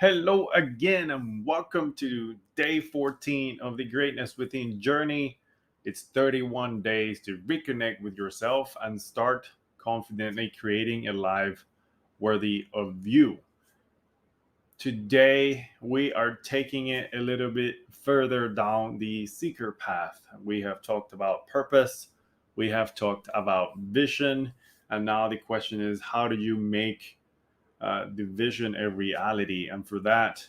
Hello again, and welcome to day 14 of the Greatness Within journey. It's 31 days to reconnect with yourself and start confidently creating a life worthy of you. Today, we are taking it a little bit further down the seeker path. We have talked about purpose, we have talked about vision, and now the question is how do you make the vision a reality? And for that,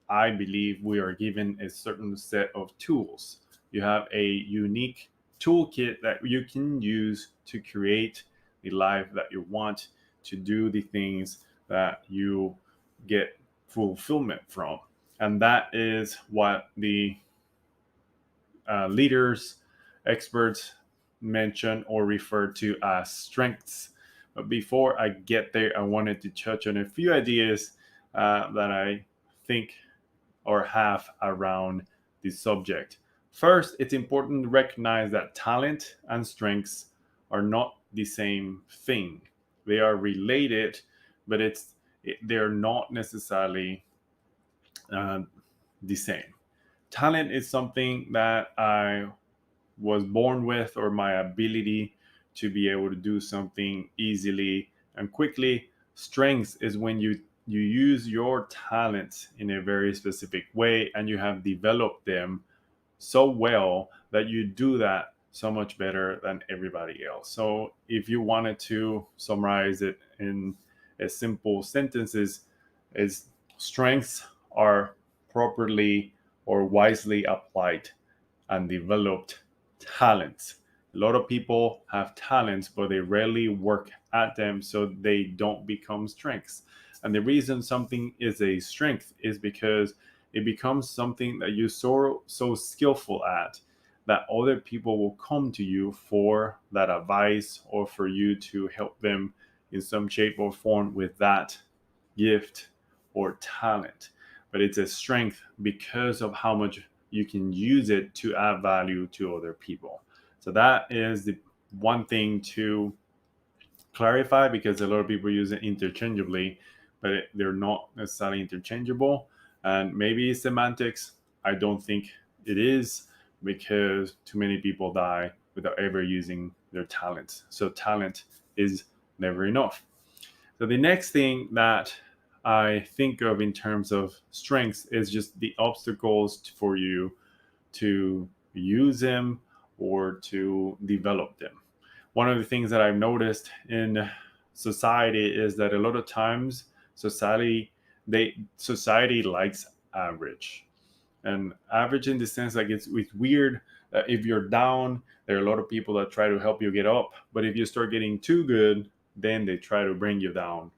I believe we are given a certain set of tools. You have a unique toolkit that you can use to create the life that you want, to do the things that you get fulfillment from. And that is what the leaders, experts mention or refer to as strengths. But before I get there, I wanted to touch on a few ideas that I think or have around the subject. First, it's important to recognize that talent and strengths are not the same thing. They are related, but they're not necessarily uh, the same. Talent is something that I was born with, or my ability to be able to do something easily and quickly. Strengths is when you use your talents in a very specific way and you have developed them so well that you do that so much better than everybody else. So if you wanted to summarize it in a simple sentences, is strengths are properly or wisely applied and developed talents. A lot of people have talents, but they rarely work at them, so they don't become strengths. And the reason something is a strength is because it becomes something that you're so skillful at that other people will come to you for that advice or for you to help them in some shape or form with that gift or talent. But it's a strength because of how much you can use it to add value to other people. So that is the one thing to clarify, because a lot of people use it interchangeably, but they're not necessarily interchangeable. And maybe it's semantics. I don't think it is, because too many people die without ever using their talents. So talent is never enough. So the next thing that I think of in terms of strengths is just the obstacles for you to use them or to develop them. One of the things that I've noticed in society is that a lot of times society likes average. And average in the sense, like, it's weird that if you're down, there are a lot of people that try to help you get up, but if you start getting too good, then they try to bring you down,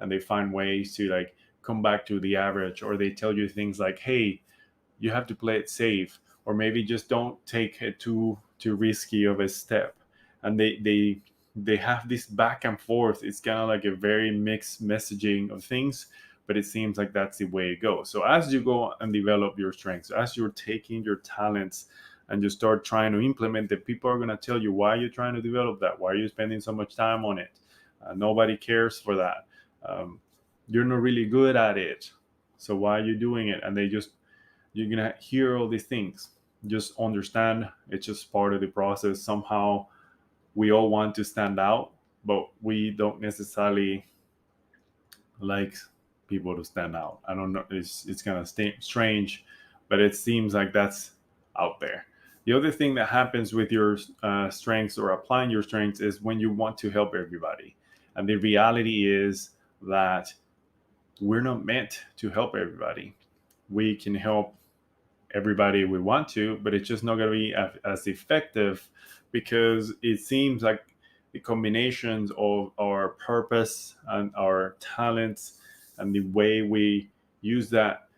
and they find ways to, like, come back to the average, or they tell you things like, hey, you have to play it safe, or maybe just don't take it too risky of a step. And they have this back and forth. It's kind of like a very mixed messaging of things, but it seems like that's the way it goes. So as you go and develop your strengths, as you're taking your talents and you start trying to implement it, people are going to tell you, why are you trying to develop that? Why are you spending so much time on it? Nobody cares for that. You're not really good at it, so why are you doing it? And you're gonna hear all these things. Just understand, it's just part of the process. Somehow we all want to stand out, but we don't necessarily like people to stand out. I don't know, it's kind of strange, but it seems like that's out there. The other thing that happens with your strengths or applying your strengths is when you want to help everybody. And the reality is that we're not meant to help everybody. We can help everybody we want to, but it's just not going to be as effective, because it seems like the combinations of our purpose and our talents and the way we use that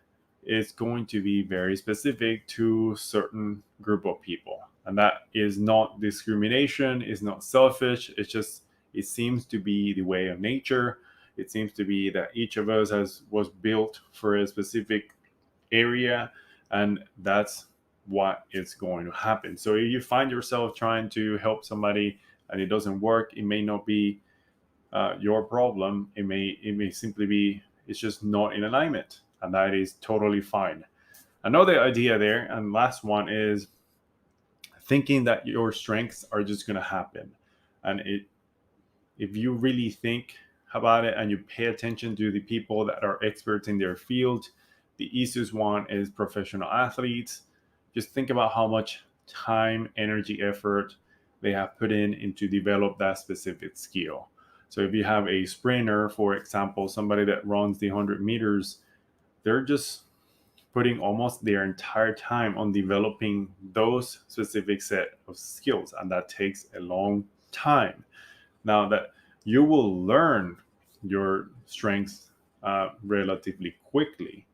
is going to be very specific to certain group of people. And that is not discrimination, is not selfish. It's just, it seems to be the way of nature. It seems to be that each of us was built for a specific area, and that's what is going to happen. So if you find yourself trying to help somebody and it doesn't work, it may not be your problem. It may simply be it's just not in alignment. and that is totally fine. Another idea there, and last one, is thinking that your strengths are just going to happen. And if you really think about it and you pay attention to the people that are experts in their field, the easiest one is professional athletes. Just think about how much time, energy, effort they have put in into develop that specific skill. So if you have a sprinter, for example, somebody that runs the 100 meters, they're just putting almost their entire time on developing those specific set of skills, and that takes a long time. Now that you will learn your strengths relatively quickly,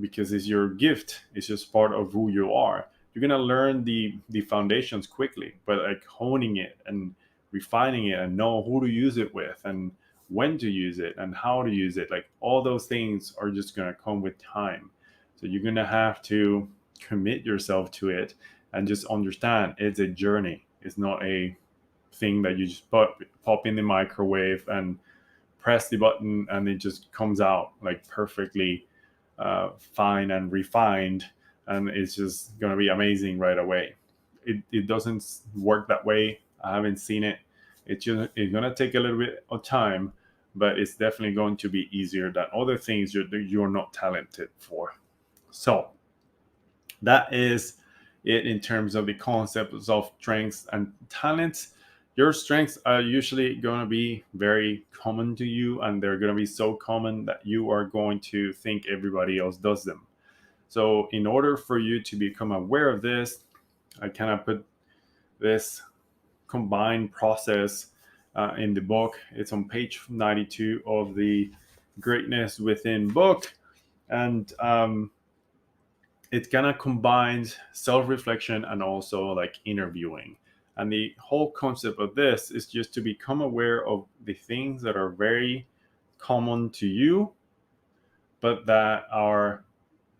because it's your gift, it's just part of who you are. You're gonna learn the foundations quickly, but like honing it and refining it and know who to use it with and when to use it and how to use it, like all those things are just gonna come with time. So you're gonna have to commit yourself to it and just understand it's a journey. It's not a thing that you just pop in the microwave and press the button and it just comes out like perfectly fine and refined, and it's just going to be amazing right away. It doesn't work that way. I haven't seen it. It's going to take a little bit of time, but it's definitely going to be easier than other things you're not talented for. So that is it in terms of the concepts of strengths and talents. Your strengths are usually going to be very common to you, and they're going to be so common that you are going to think everybody else does them. So in order for you to become aware of this, I kind of put this combined process in the book. It's on page 92 of the Greatness Within book. And it kind of combines self-reflection and also like interviewing. And the whole concept of this is just to become aware of the things that are very common to you, but that are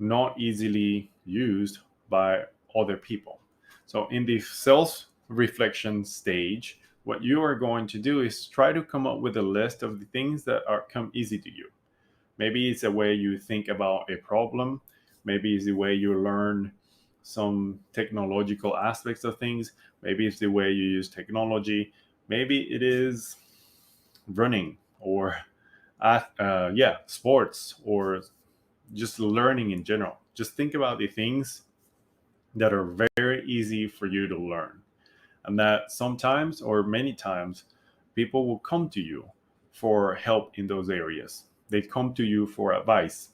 not easily used by other people. So in the self-reflection stage, what you are going to do is try to come up with a list of the things that are come easy to you. Maybe it's a way you think about a problem. Maybe it's the way you learn some technological aspects of things. Maybe it's the way you use technology. Maybe it is running or sports, or just learning in general. Just think about the things that are very easy for you to learn, and that sometimes or many times people will come to you for help in those areas. They come to you for advice,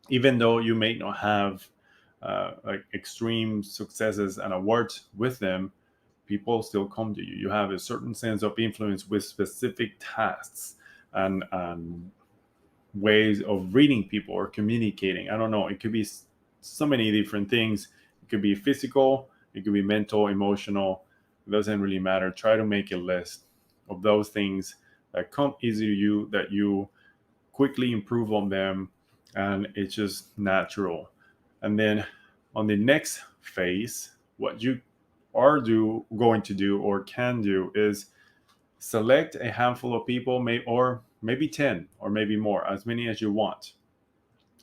even though you may not have like extreme successes and awards with them. People still come to you. You have a certain sense of influence with specific tasks and ways of reading people or communicating. I don't know. It could be so many different things. It could be physical, it could be mental, emotional. It doesn't really matter. Try to make a list of those things that come easy to you, that you quickly improve on them, and it's just natural. And then on the next phase, what you are going to do or can do is select a handful of people, or maybe 10 or maybe more, as many as you want.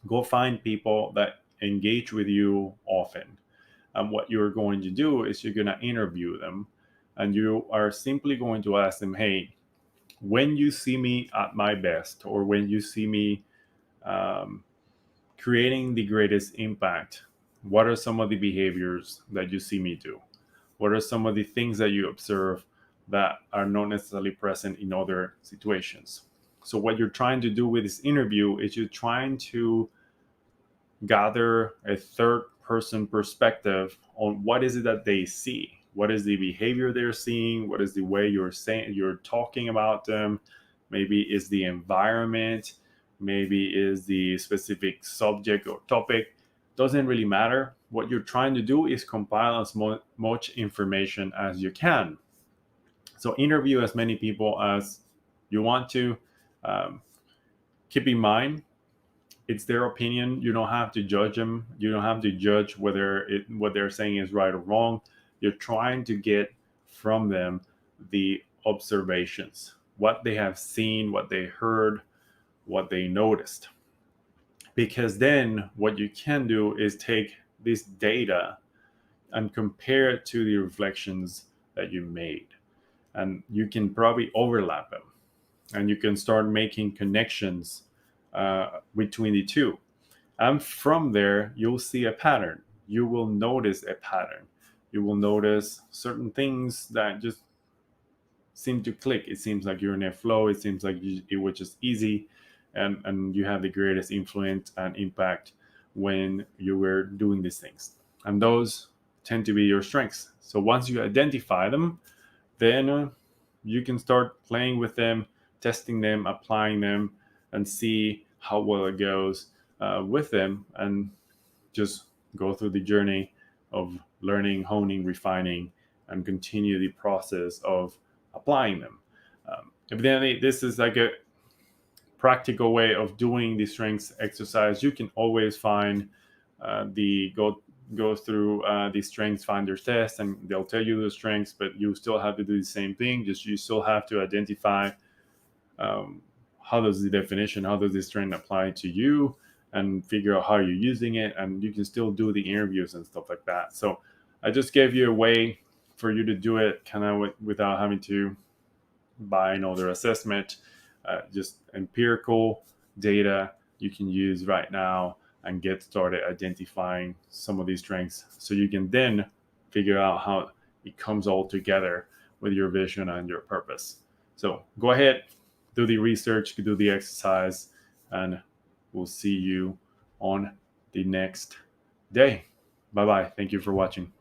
Go find people that engage with you often. And what you're going to do is you're going to interview them, and you are simply going to ask them, hey, when you see me at my best, or when you see me um, creating the greatest impact, what are some of the behaviors that you see me do? What are some of the things that you observe that are not necessarily present in other situations? So what you're trying to do with this interview is you're trying to gather a third person perspective on what is it that they see. What is the behavior they're seeing? What is the way you're talking about them? Maybe is the environment, maybe is the specific subject or topic. Doesn't really matter. What you're trying to do is compile as much information as you can. So interview as many people as you want to. Um, Keep in mind, it's their opinion. You don't have to judge them. You don't have to judge whether what they're saying is right or wrong. You're trying to get from them the observations, what they have seen, what they heard, what they noticed. because then what you can do is take this data and compare it to the reflections that you made. And you can probably overlap them, and you can start making connections between the two. And from there, you'll see a pattern. You will notice a pattern. You will notice certain things that just seem to click. It seems like you're in a flow. It seems like it was just easy, and you have the greatest influence and impact when you were doing these things. And those tend to be your strengths. So once you identify them, then you can start playing with them, testing them, applying them, and see how well it goes with them, and just go through the journey of learning, honing, refining, and continue the process of applying them. Evidently, this is like a practical way of doing the strengths exercise. You can always find the go through the strengths finders test, and they'll tell you the strengths, but you still have to do the same thing. Just you still have to identify um, how does the definition, how does this strength apply to you, and figure out how you're using it. And you can still do the interviews and stuff like that. So I just gave you a way for you to do it kind of without having to buy another assessment. Just empirical data you can use right now and get started identifying some of these strengths, so you can then figure out how it comes all together with your vision and your purpose. So go ahead, do the research, do the exercise, and we'll see you on the next day. Bye bye. Thank you for watching.